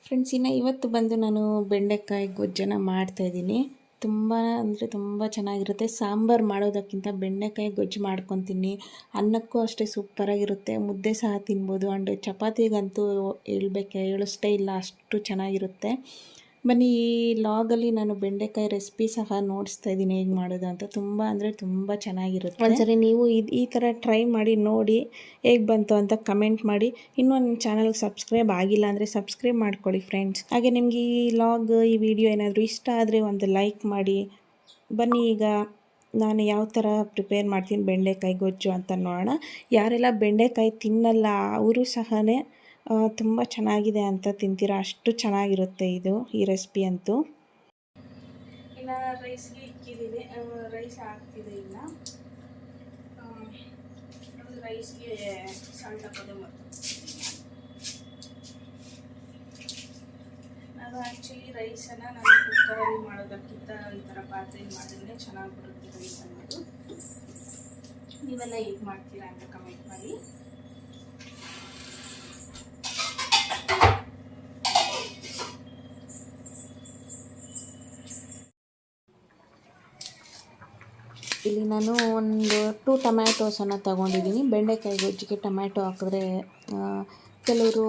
Friends, ಇನ್ನು ಇವತ್ತು ಬಂದು ನಾನು ಬೆಂಡೆಕಾಯಿ ಗೊಜ್ಜನ್ನು ಮಾಡ್ತಾಯಿದ್ದೀನಿ. ತುಂಬ ಅಂದರೆ ತುಂಬ ಚೆನ್ನಾಗಿರುತ್ತೆ. ಸಾಂಬಾರು ಮಾಡೋದಕ್ಕಿಂತ ಬೆಂಡೆಕಾಯಿ ಗೊಜ್ಜು ಮಾಡ್ಕೊತೀನಿ. ಅನ್ನಕ್ಕೂ ಅಷ್ಟೇ ಸೂಪರಾಗಿರುತ್ತೆ. ಮುದ್ದೆ ಸಹ ತಿನ್ಬೋದು. ಆ್ಯಂಡ್ ಚಪಾತಿಗಂತೂ ಹೇಳಷ್ಟೇ ಇಲ್ಲ, ಅಷ್ಟು ಚೆನ್ನಾಗಿರುತ್ತೆ. ಬನ್ನಿ, ಈ ಲಾಗಲ್ಲಿ ನಾನು ಬೆಂಡೆಕಾಯಿ ರೆಸಿಪಿ ಸಹ ನೋಡಿಸ್ತಾ ಇದ್ದೀನಿ ಹೇಗೆ ಮಾಡೋದು ಅಂತ. ತುಂಬ ಅಂದರೆ ತುಂಬ ಚೆನ್ನಾಗಿರುತ್ತೆ. ಒಂದ್ಸರಿ ನೀವು ಈ ಥರ ಟ್ರೈ ಮಾಡಿ ನೋಡಿ ಹೇಗೆ ಬಂತು ಅಂತ ಕಮೆಂಟ್ ಮಾಡಿ. ಇನ್ನೂ ನನ್ನ ಚಾನಲ್ಗೆ ಸಬ್ಸ್ಕ್ರೈಬ್ ಆಗಿಲ್ಲ ಅಂದರೆ ಸಬ್ಸ್ಕ್ರೈಬ್ ಮಾಡ್ಕೊಳ್ಳಿ ಫ್ರೆಂಡ್ಸ್. ಹಾಗೆ ನಿಮಗೆ ಈ ಲಾಗ್, ಈ ವಿಡಿಯೋ ಏನಾದರೂ ಇಷ್ಟ ಆದರೆ ಒಂದು ಲೈಕ್ ಮಾಡಿ. ಬನ್ನಿ, ಈಗ ನಾನು ಯಾವ ಥರ ಪ್ರಿಪೇರ್ ಮಾಡ್ತೀನಿ ಬೆಂಡೆಕಾಯಿ ಗೊಜ್ಜು ಅಂತ ನೋಡೋಣ. ಯಾರೆಲ್ಲ ಬೆಂಡೆಕಾಯಿ ತಿನ್ನಲ್ಲ ಅವರು ಸಹ ತುಂಬ ಚೆನ್ನಾಗಿದೆ ಅಂತ ತಿಂತೀರಾ, ಅಷ್ಟು ಚೆನ್ನಾಗಿರುತ್ತೆ ಈ ರೆಸಿಪಿ ಅಂತೂ. ಇನ್ನು ರೈಸ್ಗೆ ಇಕ್ಕಿದ್ದೀನಿ, ರೈಸ್ ಆಗ್ತಿದೆ. ಇಲ್ಲ ರೈಸ್ಗೆ ಸಾಲ್ಟ್ ಹಾಕೋದು ಅದು ಆ್ಯಕ್ಚುಲಿ ರೈಸನ್ನು ನಾನು ಕುಕ್ಕರಲ್ಲಿ ಮಾಡೋದಕ್ಕಿಂತ ಈ ಥರ ಪಾತ್ರೆಯಲ್ಲಿ ಮಾಡಿದ್ರೆ ಚೆನ್ನಾಗಿ ಬರುತ್ತೆ ರೈಸ್ ಅನ್ನೋದು. ನೀವೆಲ್ಲ ಹೇಗೆ ಮಾಡ್ತೀರಾ ಅಂತ ಕಮೆಂಟ್ ಮಾಡಿ. ಇಲ್ಲಿ ನಾನು ಒಂದು 2 ಟೊಮ್ಯಾಟೋಸನ್ನು ತೊಗೊಂಡಿದ್ದೀನಿ. ಬೆಂಡೆಕಾಯಿ ಗೊಜ್ಜಿಗೆ ಟೊಮ್ಯಾಟೊ ಹಾಕಿದ್ರೆ ಕೆಲವರು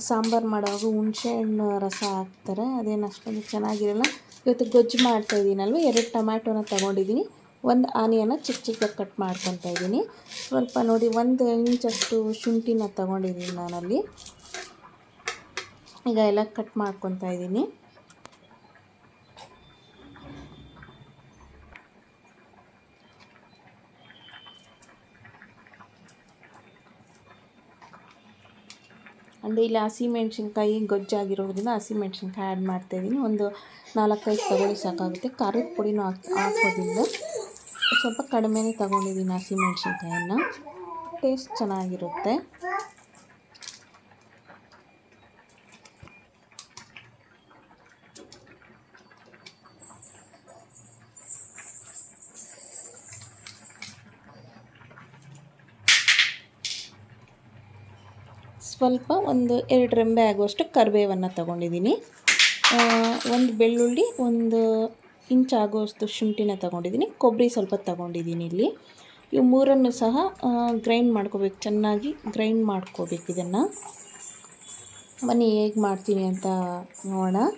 ಸಾಂಬಾರು ಮಾಡುವಾಗ ಹುಣಸೆಹಣ್ಣು ರಸ ಹಾಕ್ತಾರೆ, ಅದೇನು ಅಷ್ಟೊಂದು ಚೆನ್ನಾಗಿರಲ್ಲ. ಇವತ್ತು ಗೊಜ್ಜು ಮಾಡ್ತಾಯಿದ್ದೀನಲ್ವ, 2 ಟೊಮ್ಯಾಟೋನ ತೊಗೊಂಡಿದ್ದೀನಿ. 1 ಆನಿಯನ್ನ ಚಿಕ್ಕ ಚಿಕ್ಕದಾಗಿ ಕಟ್ ಮಾಡ್ಕೊತಾ ಇದ್ದೀನಿ. ಸ್ವಲ್ಪ ನೋಡಿ 1 ಇಂಚಷ್ಟು ಶುಂಠಿನ ತೊಗೊಂಡಿದ್ದೀನಿ ನಾನಲ್ಲಿ. ಈಗ ಎಲ್ಲ ಕಟ್ ಮಾಡ್ಕೊತಾ ಇದ್ದೀನಿ. ಅಂದರೆ ಇಲ್ಲಿ ಹಸಿಮೆಣ್ಸಿನ್ಕಾಯಿ ಗೊಜ್ಜಾಗಿರೋದ್ರಿಂದ ಹಸಿಮೆಣ್ಸಿನ್ಕಾಯಿ ಆ್ಯಡ್ ಮಾಡ್ತಾಯಿದ್ದೀನಿ. ಒಂದು 4-5 ತಗೊಳ್ಳಿ ಸಾಕಾಗುತ್ತೆ. ಖಾರದ ಪುಡಿನೂ ಹಾಕೋದ್ರಿಂದ ಸ್ವಲ್ಪ ಕಡಿಮೆನೇ ತೊಗೊಂಡಿದ್ದೀನಿ ಹಸಿಮೆಣ್ಸಿನ್ಕಾಯನ್ನು. ಟೇಸ್ಟ್ ಚೆನ್ನಾಗಿರುತ್ತೆ. ಸ್ವಲ್ಪ ಒಂದು 2 ರೆಂಬೆ ಆಗುವಷ್ಟು ಕರಿಬೇವನ್ನು ತೊಗೊಂಡಿದ್ದೀನಿ. 1 ಬೆಳ್ಳುಳ್ಳಿ, 1 ಇಂಚ್ ಆಗುವಷ್ಟು ಶುಂಠಿನ ತೊಗೊಂಡಿದ್ದೀನಿ. ಕೊಬ್ಬರಿ ಸ್ವಲ್ಪ ತೊಗೊಂಡಿದ್ದೀನಿ. ಇಲ್ಲಿ ಇವು 3 ಸಹ ಗ್ರೈಂಡ್ ಮಾಡ್ಕೋಬೇಕು, ಚೆನ್ನಾಗಿ ಗ್ರೈಂಡ್ ಮಾಡ್ಕೋಬೇಕು ಇದನ್ನು. ಬನ್ನಿ ಹೇಗೆ ಮಾಡ್ತೀನಿ ಅಂತ ನೋಡೋಣ.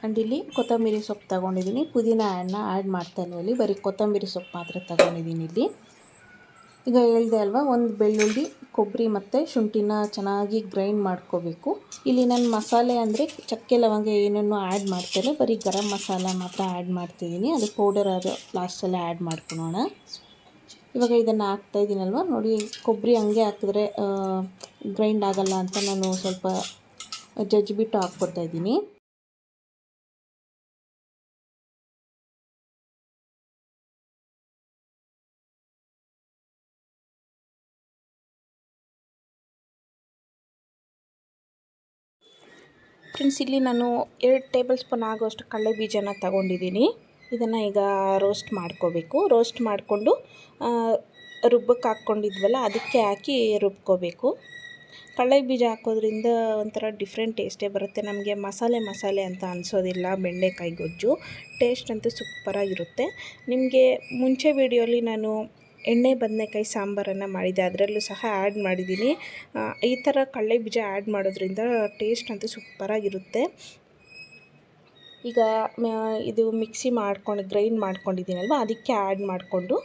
ಆ್ಯಂಡ್ ಇಲ್ಲಿ ಕೊತ್ತಂಬರಿ ಸೊಪ್ಪು ತೊಗೊಂಡಿದ್ದೀನಿ. ಪುದೀನ ಆ್ಯಡ್ ಮಾಡ್ತಾಯಿಲ್ಲ, ಇಲ್ಲಿ ಬರೀ ಕೊತ್ತಂಬರಿ ಸೊಪ್ಪು ಮಾತ್ರ ತೊಗೊಂಡಿದ್ದೀನಿ. ಇಲ್ಲಿ ಈಗ ಹೇಳಿದೆ ಅಲ್ವಾ, 1 ಬೆಳ್ಳುಳ್ಳಿ, ಕೊಬ್ಬರಿ ಮತ್ತು ಶುಂಠಿನ ಚೆನ್ನಾಗಿ ಗ್ರೈಂಡ್ ಮಾಡ್ಕೋಬೇಕು. ಇಲ್ಲಿ ನಾನು ಮಸಾಲೆ ಅಂದರೆ ಚಕ್ಕೆ ಲವಂಗ ಏನನ್ನು ಆ್ಯಡ್ ಮಾಡ್ತಾಯಿಲ್ಲ, ಬರೀ ಗರಂ ಮಸಾಲ ಮಾತ್ರ ಆ್ಯಡ್ ಮಾಡ್ತಿದ್ದೀನಿ. ಅದು ಪೌಡರ್ ಅದು ಲಾಸ್ಟಲ್ಲೇ ಆ್ಯಡ್ ಮಾಡ್ಕೊಳೋಣ. ಇವಾಗ ಇದನ್ನು ಹಾಕ್ತಾಯಿದ್ದೀನಲ್ವ, ನೋಡಿ ಕೊಬ್ಬರಿ ಹಂಗೆ ಹಾಕಿದ್ರೆ ಗ್ರೈಂಡ್ ಆಗಲ್ಲ ಅಂತ ನಾನು ಸ್ವಲ್ಪ ಜಜ್ಜಿಬಿಟ್ಟು ಹಾಕ್ಕೊತಾ ಇದ್ದೀನಿ. ಫ್ರೆಂಡ್ಸ್, ಇಲ್ಲಿ ನಾನು 2 ಟೇಬಲ್ ಸ್ಪೂನ್ ಆಗುವಷ್ಟು ಕಡಲೆ ಬೀಜನ ತಗೊಂಡಿದ್ದೀನಿ. ಇದನ್ನು ಈಗ ರೋಸ್ಟ್ ಮಾಡ್ಕೋಬೇಕು. ರೋಸ್ಟ್ ಮಾಡಿಕೊಂಡು ರುಬ್ಬಕ್ಕೆ ಹಾಕ್ಕೊಂಡಿದ್ವಲ್ಲ ಅದಕ್ಕೆ ಹಾಕಿ ರುಬ್ಕೋಬೇಕು. ಕಡಲೆ ಬೀಜ ಹಾಕೋದ್ರಿಂದ ಒಂಥರ ಡಿಫ್ರೆಂಟ್ ಟೇಸ್ಟೇ ಬರುತ್ತೆ. ನಮಗೆ ಮಸಾಲೆ ಅಂತ ಅನಿಸೋದಿಲ್ಲ. ಬೆಂಡೆಕಾಯಿ ಗೊಜ್ಜು ಟೇಸ್ಟ್ ಅಂತೂ ಸೂಪರಾಗಿರುತ್ತೆ. ನಿಮಗೆ ಮುಂಚೆ ವಿಡಿಯೋಲಿ ನಾನು ಎಣ್ಣೆ ಬದನೆಕಾಯಿ ಸಾಂಬಾರನ್ನು ಮಾಡಿದ್ದೆ, ಅದರಲ್ಲೂ ಸಹ ಆ್ಯಡ್ ಮಾಡಿದ್ದೀನಿ. ಈ ಥರ ಕಡಲೆ ಬೀಜ ಆ್ಯಡ್ ಮಾಡೋದ್ರಿಂದ ಟೇಸ್ಟ್ ಅಂತೂ ಸೂಪರಾಗಿರುತ್ತೆ. ಈಗ ಇದು ಮಿಕ್ಸಿ ಗ್ರೈಂಡ್ ಮಾಡ್ಕೊಂಡಿದ್ದೀನಲ್ವ, ಅದಕ್ಕೆ ಆ್ಯಡ್ ಮಾಡಿಕೊಂಡು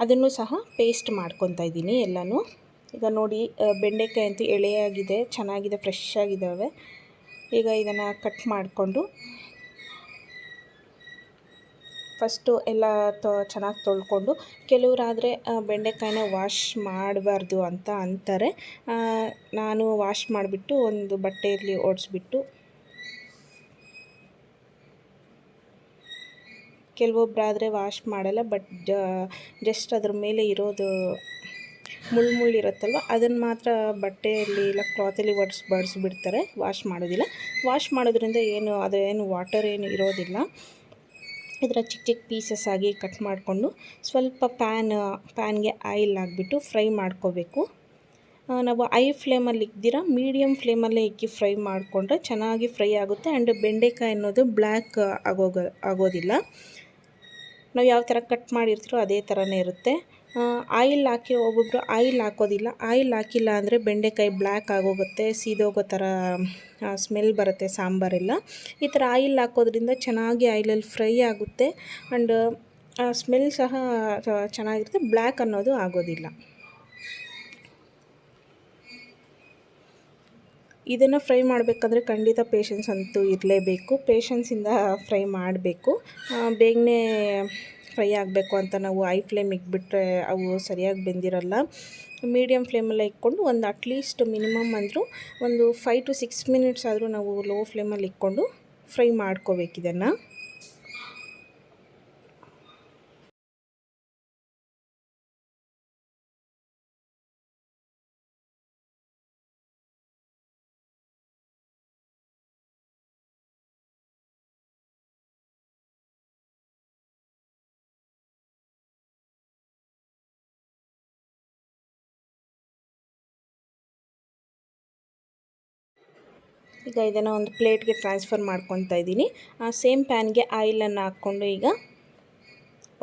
ಅದನ್ನು ಸಹ ಪೇಸ್ಟ್ ಮಾಡ್ಕೊತಾ ಇದ್ದೀನಿ ಎಲ್ಲನೂ. ಈಗ ನೋಡಿ ಬೆಂಡೆಕಾಯಿ ಅಂತೂ ಎಳೆಯಾಗಿದೆ, ಚೆನ್ನಾಗಿದೆ, ಫ್ರೆಶ್ ಆಗಿದ್ದಾವೆ. ಈಗ ಇದನ್ನು ಕಟ್ ಮಾಡಿಕೊಂಡು ಫಸ್ಟು ಎಲ್ಲ ಚೆನ್ನಾಗಿ ತೊಳ್ಕೊಂಡು, ಕೆಲವರಾದರೆ ಬೆಂಡೆಕಾಯಿನ ವಾಶ್ ಮಾಡಬಾರ್ದು ಅಂತ ಅಂತಾರೆ. ನಾನು ವಾಶ್ ಮಾಡಿಬಿಟ್ಟು ಒಂದು ಬಟ್ಟೆಯಲ್ಲಿ ಒರೆಸ್ಬಿಟ್ಟು, ಕೆಲವೊಬ್ಬರಾದರೆ ವಾಶ್ ಮಾಡಲ್ಲ, ಬಟ್ ಜಸ್ಟ್ ಅದ್ರ ಮೇಲೆ ಇರೋದು ಮುಳ್ಳು ಇರುತ್ತಲ್ವ ಅದನ್ನು ಮಾತ್ರ ಬಟ್ಟೆಯಲ್ಲಿ ಇಲ್ಲ ಕ್ಲಾತಲ್ಲಿ ಬಡಿಸ್ಬಿಡ್ತಾರೆ, ವಾಶ್ ಮಾಡೋದಿಲ್ಲ. ವಾಶ್ ಮಾಡೋದ್ರಿಂದ ಅದೇನು ವಾಟರ್ ಏನು ಇರೋದಿಲ್ಲ. ಇದರ ಚಿಕ್ಕ ಚಿಕ್ಕ ಪೀಸಸ್ ಆಗಿ ಕಟ್ ಮಾಡಿಕೊಂಡು ಸ್ವಲ್ಪ ಪ್ಯಾನ್ಗೆ ಆಯಿಲ್ ಹಾಕ್ಬಿಟ್ಟು ಫ್ರೈ ಮಾಡ್ಕೋಬೇಕು. ನಾವು ಐ ಫ್ಲೇಮಲ್ಲಿ ಇಕ್ದಿರ ಮೀಡಿಯಮ್ ಫ್ಲೇಮಲ್ಲೇ ಇಕ್ಕಿ ಫ್ರೈ ಮಾಡಿಕೊಂಡ್ರೆ ಚೆನ್ನಾಗಿ ಫ್ರೈ ಆಗುತ್ತೆ. ಆ್ಯಂಡ್ ಬೆಂಡೆಕಾಯಿ ಅನ್ನೋದು ಬ್ಲ್ಯಾಕ್ ಆಗೋದಿಲ್ಲ. ನಾವು ಯಾವ ಥರ ಕಟ್ ಮಾಡಿರ್ತೀರೋ ಅದೇ ಥರನೇ ಇರುತ್ತೆ. ಆಯಿಲ್ ಹಾಕಿ ಒಬ್ಬೊಬ್ಬರು ಆಯಿಲ್ ಹಾಕೋದಿಲ್ಲ. ಆಯಿಲ್ ಹಾಕಿಲ್ಲ ಅಂದರೆ ಬೆಂಡೆಕಾಯಿ ಬ್ಲ್ಯಾಕ್ ಆಗೋಗುತ್ತೆ, ಸೀದೋಗೋ ಥರ ಸ್ಮೆಲ್ ಬರುತ್ತೆ ಸಾಂಬಾರೆಲ್ಲ. ಈ ಥರ ಆಯಿಲ್ ಹಾಕೋದ್ರಿಂದ ಚೆನ್ನಾಗಿ ಆಯಿಲಲ್ಲಿ ಫ್ರೈ ಆಗುತ್ತೆ. ಆ್ಯಂಡ್ ಸ್ಮೆಲ್ ಸಹ ಚೆನ್ನಾಗಿರುತ್ತೆ, ಬ್ಲ್ಯಾಕ್ ಅನ್ನೋದು ಆಗೋದಿಲ್ಲ. ಇದನ್ನು ಫ್ರೈ ಮಾಡಬೇಕಾದ್ರೆ ಖಂಡಿತ ಪೇಷನ್ಸ್ ಅಂತೂ ಇರಲೇಬೇಕು. ಪೇಷನ್ಸಿಂದ ಫ್ರೈ ಮಾಡಬೇಕು. ಬೇಗನೆ ಫ್ರೈ ಆಗಬೇಕು ಅಂತ ನಾವು ಐ ಫ್ಲೇಮ್ ಇಕ್ಬಿಟ್ರೆ ಅವು ಸರಿಯಾಗಿ ಬೆಂದಿರಲ್ಲ. ಮೀಡಿಯಮ್ ಫ್ಲೇಮಲ್ಲೇ ಇಟ್ಕೊಂಡು ಒಂದು ಅಟ್ಲೀಸ್ಟ್ ಮಿನಿಮಮ್ ಅಂದರೂ ಒಂದು 5 to 6 ಮಿನಿಟ್ಸ್ ಆದರೂ ನಾವು ಲೋ ಫ್ಲೇಮಲ್ಲಿ ಇಟ್ಕೊಂಡು ಫ್ರೈ ಮಾಡ್ಕೋಬೇಕು ಇದನ್ನು. ಈಗ ಇದನ್ನು ಒಂದು ಪ್ಲೇಟ್ಗೆ ಟ್ರಾನ್ಸ್ಫರ್ ಮಾಡ್ಕೊತಾ ಇದ್ದೀನಿ. ಸೇಮ್ ಪ್ಯಾನ್ಗೆ ಆಯಿಲನ್ನು ಹಾಕ್ಕೊಂಡು ಈಗ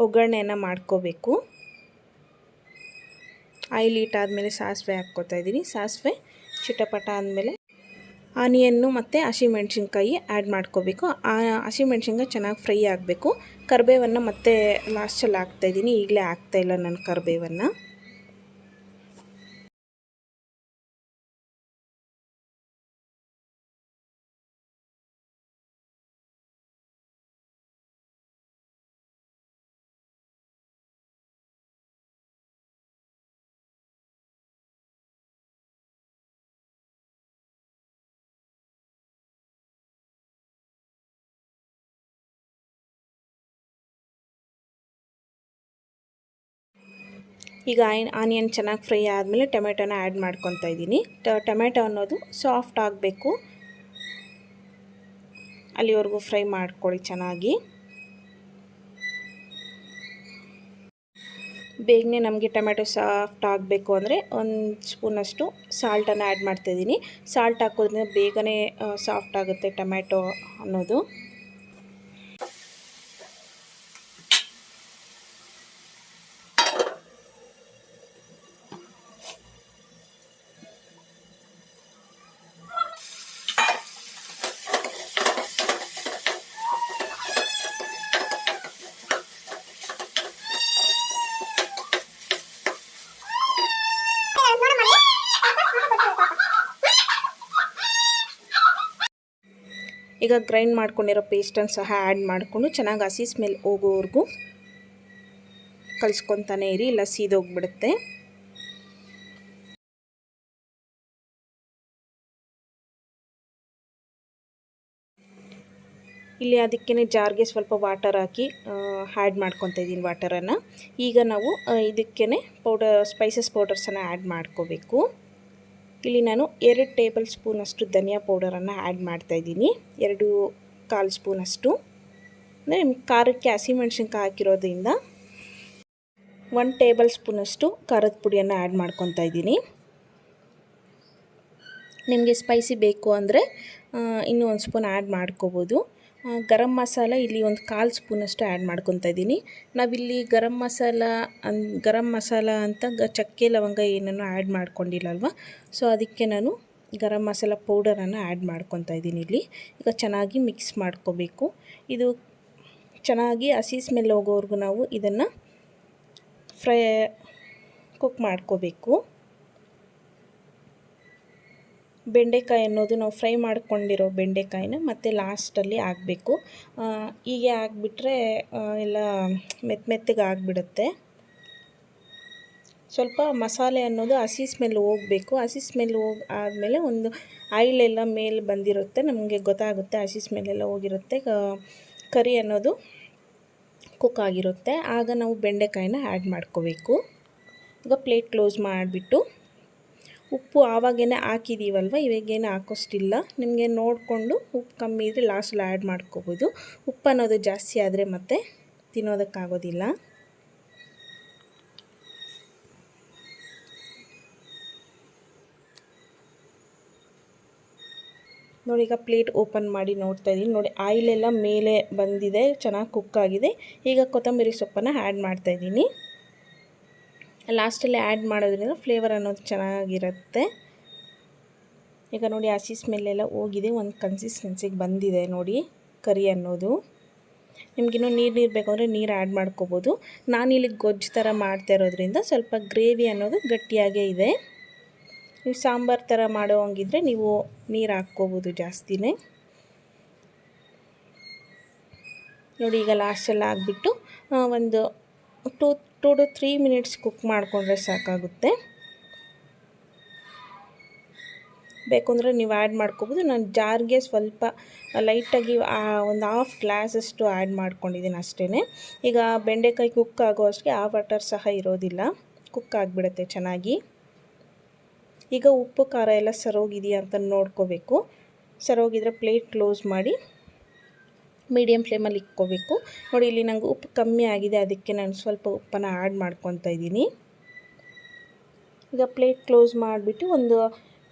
ಒಗ್ಗರಣೆಯನ್ನು ಮಾಡ್ಕೋಬೇಕು. ಆಯಿಲ್ ಹೀಟ್ ಆದಮೇಲೆ ಸಾಸಿವೆ ಹಾಕ್ಕೋತಾ ಇದ್ದೀನಿ. ಸಾಸಿವೆ ಚಿಟಪಟ ಆದಮೇಲೆ ಆನಿಯನ್ನು ಮತ್ತು ಹಸಿಮೆಣ್ಸಿನ್ಕಾಯಿ ಆ್ಯಡ್ ಮಾಡ್ಕೋಬೇಕು. ಹಸಿಮೆಣ್ಸಿನ್ಕಾಯಿ ಚೆನ್ನಾಗಿ ಫ್ರೈ ಆಗಬೇಕು. ಕರಿಬೇವನ್ನು ಮತ್ತೆ ಲಾಸ್ಟಲ್ಲಿ ಹಾಕ್ತಾಯಿದ್ದೀನಿ, ಈಗಲೇ ಹಾಕ್ತಾಯಿಲ್ಲ ನಾನು ಕರಿಬೇವನ್ನು. ಈಗ ಆನಿಯನ್ ಚೆನ್ನಾಗಿ ಫ್ರೈ ಆದಮೇಲೆ ಟೊಮೆಟೊನ ಆ್ಯಡ್ ಮಾಡ್ಕೊತಾ ಇದ್ದೀನಿ. ಟೊಮೆಟೊ ಅನ್ನೋದು ಸಾಫ್ಟ್ ಆಗಬೇಕು, ಅಲ್ಲಿವರೆಗೂ ಫ್ರೈ ಮಾಡ್ಕೊಳ್ಳಿ ಚೆನ್ನಾಗಿ. ಬೇಗನೆ ನಮಗೆ ಟೊಮೆಟೊ ಸಾಫ್ಟ್ ಆಗಬೇಕು ಅಂದರೆ 1 ಸ್ಪೂನಷ್ಟು ಸಾಲ್ಟನ್ನು ಆ್ಯಡ್ ಮಾಡ್ತಾಯಿದ್ದೀನಿ. ಸಾಲ್ಟ್ ಹಾಕೋದ್ರಿಂದ ಬೇಗನೆ ಸಾಫ್ಟ್ ಆಗುತ್ತೆ ಟೊಮೆಟೊ ಅನ್ನೋದು. ಈಗ ಗ್ರೈಂಡ್ ಮಾಡ್ಕೊಂಡಿರೋ ಪೇಸ್ಟನ್ನು ಸಹ ಆ್ಯಡ್ ಮಾಡಿಕೊಂಡು ಚೆನ್ನಾಗಿ ಹಸಿ ಸ್ಮೆಲ್ ಹೋಗೋವರೆಗೂ ಕಲಿಸ್ಕೊತಾನೆ ಇರಿ, ಇಲ್ಲ ಸೀದೋಗ್ಬಿಡುತ್ತೆ. ಇಲ್ಲಿ ಅದಕ್ಕೇ ಜಾರ್ಗೆ ಸ್ವಲ್ಪ ವಾಟರ್ ಹಾಕಿ ಆ್ಯಡ್ ಮಾಡ್ಕೊತಾ ಇದ್ದೀನಿ ವಾಟರನ್ನು. ಈಗ ನಾವು ಇದಕ್ಕೇ ಸ್ಪೈಸಸ್ ಪೌಡರ್ಸನ್ನು ಆ್ಯಡ್ ಮಾಡ್ಕೋಬೇಕು. ಇಲ್ಲಿ ನಾನು 2 ಟೇಬಲ್ ಸ್ಪೂನಷ್ಟು ಧನಿಯಾ ಪೌಡರನ್ನು ಆ್ಯಡ್ ಮಾಡ್ತಾಯಿದ್ದೀನಿ. 2-1/4 ಸ್ಪೂನಷ್ಟು ಅಂದರೆ ಖಾರಕ್ಕೆ ಹಸಿಮೆಣ್ಸಿನ್ಕಾಯಿ ಹಾಕಿರೋದ್ರಿಂದ 1 ಟೇಬಲ್ ಸ್ಪೂನಷ್ಟು ಖಾರದ ಪುಡಿಯನ್ನು ಆ್ಯಡ್ ಮಾಡ್ಕೊತಾ ಇದ್ದೀನಿ. ನಿಮಗೆ ಸ್ಪೈಸಿ ಬೇಕು ಅಂದರೆ ಇನ್ನೂ 1 ಸ್ಪೂನ್ ಆ್ಯಡ್ ಮಾಡ್ಕೋಬೋದು. ಗರಂ ಮಸಾಲ ಇಲ್ಲಿ 1/4 ಸ್ಪೂನಷ್ಟು ಆ್ಯಡ್ ಮಾಡ್ಕೊತಾ ಇದ್ದೀನಿ. ನಾವಿಲ್ಲಿ ಗರಂ ಮಸಾಲ ಅಂತ ಚಕ್ಕೆ ಲವಂಗ ಏನನ್ನು ಆ್ಯಡ್ ಮಾಡ್ಕೊಂಡಿಲ್ಲ ಅಲ್ವಾ, ಸೊ ಅದಕ್ಕೆ ನಾನು ಗರಂ ಮಸಾಲ ಪೌಡರನ್ನು ಆ್ಯಡ್ ಮಾಡ್ಕೊತಾ ಇದ್ದೀನಿ ಇಲ್ಲಿ. ಈಗ ಚೆನ್ನಾಗಿ ಮಿಕ್ಸ್ ಮಾಡ್ಕೋಬೇಕು. ಇದು ಚೆನ್ನಾಗಿ ಹಸಿ ಸ್ಮೆಲ್ ಹೋಗೋವರೆಗೂ ನಾವು ಇದನ್ನು ಕುಕ್ ಮಾಡ್ಕೋಬೇಕು. ಬೆಂಡೆಕಾಯಿ ಅನ್ನೋದು ನಾವು ಫ್ರೈ ಮಾಡ್ಕೊಂಡಿರೋ ಬೆಂಡೆಕಾಯಿನ ಮತ್ತು ಲಾಸ್ಟಲ್ಲಿ ಹಾಕಬೇಕು. ಹೀಗೆ ಹಾಕ್ಬಿಟ್ರೆ ಎಲ್ಲ ಮೆತ್ತಗೆ ಆಗಿಬಿಡುತ್ತೆ. ಸ್ವಲ್ಪ ಮಸಾಲೆ ಅನ್ನೋದು ಹಸಿ ಸ್ಮೆಲ್ ಹೋಗಬೇಕು. ಹಸಿ ಸ್ಮೆಲ್ ಆದಮೇಲೆ ಒಂದು ಆಯಿಲೆಲ್ಲ ಮೇಲೆ ಬಂದಿರುತ್ತೆ, ನಮಗೆ ಗೊತ್ತಾಗುತ್ತೆ ಹಸಿ ಸ್ಮೆಲ್ಲೆಲ್ಲ ಹೋಗಿರುತ್ತೆ, ಕರಿ ಅನ್ನೋದು ಕುಕ್ ಆಗಿರುತ್ತೆ. ಆಗ ನಾವು ಬೆಂಡೆಕಾಯಿನ ಆ್ಯಡ್ ಮಾಡ್ಕೋಬೇಕು. ಈಗ ಪ್ಲೇಟ್ ಕ್ಲೋಸ್ ಮಾಡಿಬಿಟ್ಟು ಉಪ್ಪು ಆವಾಗೇ ಹಾಕಿದ್ದೀವಲ್ವ, ಇವಾಗೇನು ಹಾಕೋಷ್ಟಿಲ್ಲ. ನಿಮಗೆ ನೋಡಿಕೊಂಡು ಉಪ್ಪು ಕಮ್ಮಿ ಇದ್ದರೆ ಲಾಸ್ಟಲ್ಲಿ ಆ್ಯಡ್ ಮಾಡ್ಕೋಬೋದು. ಉಪ್ಪು ಅನ್ನೋದು ಜಾಸ್ತಿ ಆದರೆ ಮತ್ತೆ ತಿನ್ನೋದಕ್ಕಾಗೋದಿಲ್ಲ. ನೋಡಿ, ಈಗ ಪ್ಲೇಟ್ ಓಪನ್ ಮಾಡಿ ನೋಡ್ತಾ ಇದ್ದೀನಿ. ನೋಡಿ, ಆಯಿಲೆಲ್ಲ ಮೇಲೆ ಬಂದಿದೆ, ಚೆನ್ನಾಗಿ ಕುಕ್ ಆಗಿದೆ. ಈಗ ಕೊತ್ತಂಬರಿ ಸೊಪ್ಪನ್ನು ಆ್ಯಡ್ ಮಾಡ್ತಾಯಿದ್ದೀನಿ. ಲಾಸ್ಟಲ್ಲಿ ಆ್ಯಡ್ ಮಾಡೋದ್ರಿಂದ ಫ್ಲೇವರ್ ಅನ್ನೋದು ಚೆನ್ನಾಗಿರುತ್ತೆ. ಈಗ ನೋಡಿ, ಹಸಿ ಸ್ಮೆಲ್ಲೆಲ್ಲ ಹೋಗಿದೆ, ಒಂದು ಕನ್ಸಿಸ್ಟೆನ್ಸಿಗೆ ಬಂದಿದೆ ನೋಡಿ ಕರಿ ಅನ್ನೋದು. ನಿಮಗಿನ್ನೂ ನೀರು ಬೇಕು ಅಂದರೆ ನೀರು ಆ್ಯಡ್ ಮಾಡ್ಕೋಬೋದು. ನಾನಿಲ್ಲಿ ಗೊಜ್ಜು ಥರ ಮಾಡ್ತಾ ಇರೋದ್ರಿಂದ ಸ್ವಲ್ಪ ಗ್ರೇವಿ ಅನ್ನೋದು ಗಟ್ಟಿಯಾಗೇ ಇದೆ. ನೀವು ಸಾಂಬಾರು ಥರ ಮಾಡೋ ಹಂಗಿದ್ರೆ ನೀವು ನೀರು ಹಾಕ್ಕೋಬೋದು ಜಾಸ್ತಿನೇ. ನೋಡಿ, ಈಗ ಲಾಸ್ಟಲ್ಲಿ ಹಾಕ್ಬಿಟ್ಟು ಒಂದು 2 to 3 ಮಿನಿಟ್ಸ್ ಕುಕ್ ಮಾಡಿಕೊಂಡ್ರೆ ಸಾಕಾಗುತ್ತೆ. ಬೇಕು ಅಂದರೆ ನೀವು ಆ್ಯಡ್ ಮಾಡ್ಕೋಬೋದು. ನಾನು ಜಾರ್ಗೆ ಸ್ವಲ್ಪ ಲೈಟಾಗಿ ಒಂದು ಹಾಫ್ ಗ್ಲಾಸಷ್ಟು ಆ್ಯಡ್ ಮಾಡ್ಕೊಂಡಿದ್ದೀನಿ ಅಷ್ಟೇ. ಈಗ ಬೆಂಡೆಕಾಯಿ ಕುಕ್ ಆಗೋ ಅಷ್ಟಕ್ಕೆ ಆ ವಾಟರ್ ಸಹ ಇರೋದಿಲ್ಲ, ಕುಕ್ ಆಗಿಬಿಡುತ್ತೆ ಚೆನ್ನಾಗಿ. ಈಗ ಉಪ್ಪು ಖಾರ ಎಲ್ಲ ಸರೋಗಿದೆಯಾ ಅಂತ ನೋಡ್ಕೋಬೇಕು. ಸರೋಗಿದ್ರೆ ಪ್ಲೇಟ್ ಕ್ಲೋಸ್ ಮಾಡಿ ಮೀಡಿಯಮ್ ಫ್ಲೇಮಲ್ಲಿ ಇಟ್ಕೋಬೇಕು. ನೋಡಿ, ಇಲ್ಲಿ ನಂಗೆ ಉಪ್ಪು ಕಮ್ಮಿ ಆಗಿದೆ, ಅದಕ್ಕೆ ನಾನು ಸ್ವಲ್ಪ ಉಪ್ಪನ್ನು ಆ್ಯಡ್ ಮಾಡ್ಕೊತಾ ಇದ್ದೀನಿ. ಈಗ ಪ್ಲೇಟ್ ಕ್ಲೋಸ್ ಮಾಡಿಬಿಟ್ಟು ಒಂದು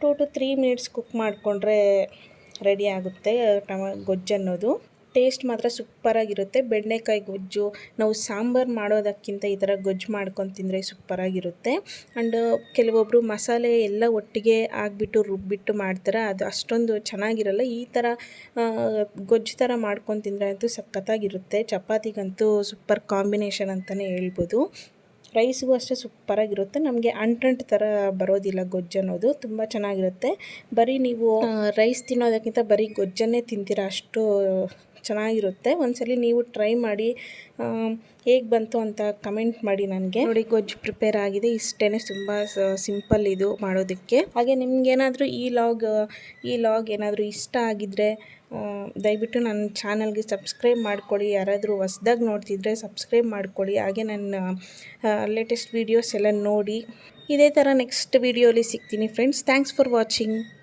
2 to 3 ಮಿನಿಟ್ಸ್ ಕುಕ್ ಮಾಡಿಕೊಂಡ್ರೆ ರೆಡಿ ಆಗುತ್ತೆ ಗೊಜ್ಜು ಅನ್ನೋದು. ಟೇಸ್ಟ್ ಮಾತ್ರ ಸೂಪರಾಗಿರುತ್ತೆ. ಬೆಂಡೆಕಾಯಿ ಗೊಜ್ಜು ನಾವು ಸಾಂಬಾರು ಮಾಡೋದಕ್ಕಿಂತ ಈ ಥರ ಗೊಜ್ಜು ಮಾಡ್ಕೊಂಡು ತಿಂದರೆ ಸೂಪರಾಗಿರುತ್ತೆ. ಆ್ಯಂಡ್ ಕೆಲವೊಬ್ಬರು ಮಸಾಲೆ ಎಲ್ಲ ಒಟ್ಟಿಗೆ ಆಗಿಬಿಟ್ಟು ರುಬ್ಬಿಟ್ಟು ಮಾಡ್ತಾರೆ, ಅದು ಅಷ್ಟೊಂದು ಚೆನ್ನಾಗಿರಲ್ಲ. ಈ ಥರ ಗೊಜ್ಜು ಥರ ಮಾಡ್ಕೊಂಡು ತಿಂದರೆ ಅಂತೂ ಸಖತ್ತಾಗಿರುತ್ತೆ. ಚಪಾತಿಗಂತೂ ಸೂಪರ್ ಕಾಂಬಿನೇಷನ್ ಅಂತಲೇ ಹೇಳ್ಬೋದು. ರೈಸ್ಗೂ ಅಷ್ಟೇ ಸೂಪರಾಗಿರುತ್ತೆ. ನಮಗೆ ಅಂಟಂಟು ಥರ ಬರೋದಿಲ್ಲ ಗೊಜ್ಜು ಅನ್ನೋದು, ತುಂಬ ಚೆನ್ನಾಗಿರುತ್ತೆ. ಬರೀ ನೀವು ರೈಸ್ ತಿನ್ನೋದಕ್ಕಿಂತ ಬರೀ ಗೊಜ್ಜನ್ನೇ ತಿಂತೀರ, ಅಷ್ಟು ಚೆನ್ನಾಗಿರುತ್ತೆ. ಒಂದ್ಸಲಿ ನೀವು ಟ್ರೈ ಮಾಡಿ ಹೇಗೆ ಬಂತು ಅಂತ ಕಮೆಂಟ್ ಮಾಡಿ ನನಗೆ. ನೋಡಿ, ಗೊಜ್ಜು ಪ್ರಿಪೇರ್ ಆಗಿದೆ. ಇಷ್ಟೇ, ತುಂಬ ಸಿಂಪಲ್ ಇದು ಮಾಡೋದಕ್ಕೆ. ಹಾಗೆ ನಿಮ್ಗೇನಾದರೂ ಈ ಲಾಗ್ ಏನಾದರೂ ಇಷ್ಟ ಆಗಿದ್ದರೆ ದಯವಿಟ್ಟು ನನ್ನ ಚಾನಲ್ಗೆ ಸಬ್ಸ್ಕ್ರೈಬ್ ಮಾಡ್ಕೊಳ್ಳಿ. ಯಾರಾದರೂ ಹೊಸ್ದಾಗಿ ನೋಡ್ತಿದ್ರೆ ಸಬ್ಸ್ಕ್ರೈಬ್ ಮಾಡ್ಕೊಳ್ಳಿ. ಹಾಗೆ ನನ್ನ ಲೇಟೆಸ್ಟ್ ವೀಡಿಯೋಸ್ ಎಲ್ಲ ನೋಡಿ. ಇದೇ ಥರ ನೆಕ್ಸ್ಟ್ ವೀಡಿಯೋಲಿ ಸಿಗ್ತೀನಿ ಫ್ರೆಂಡ್ಸ್. Thanks for watching.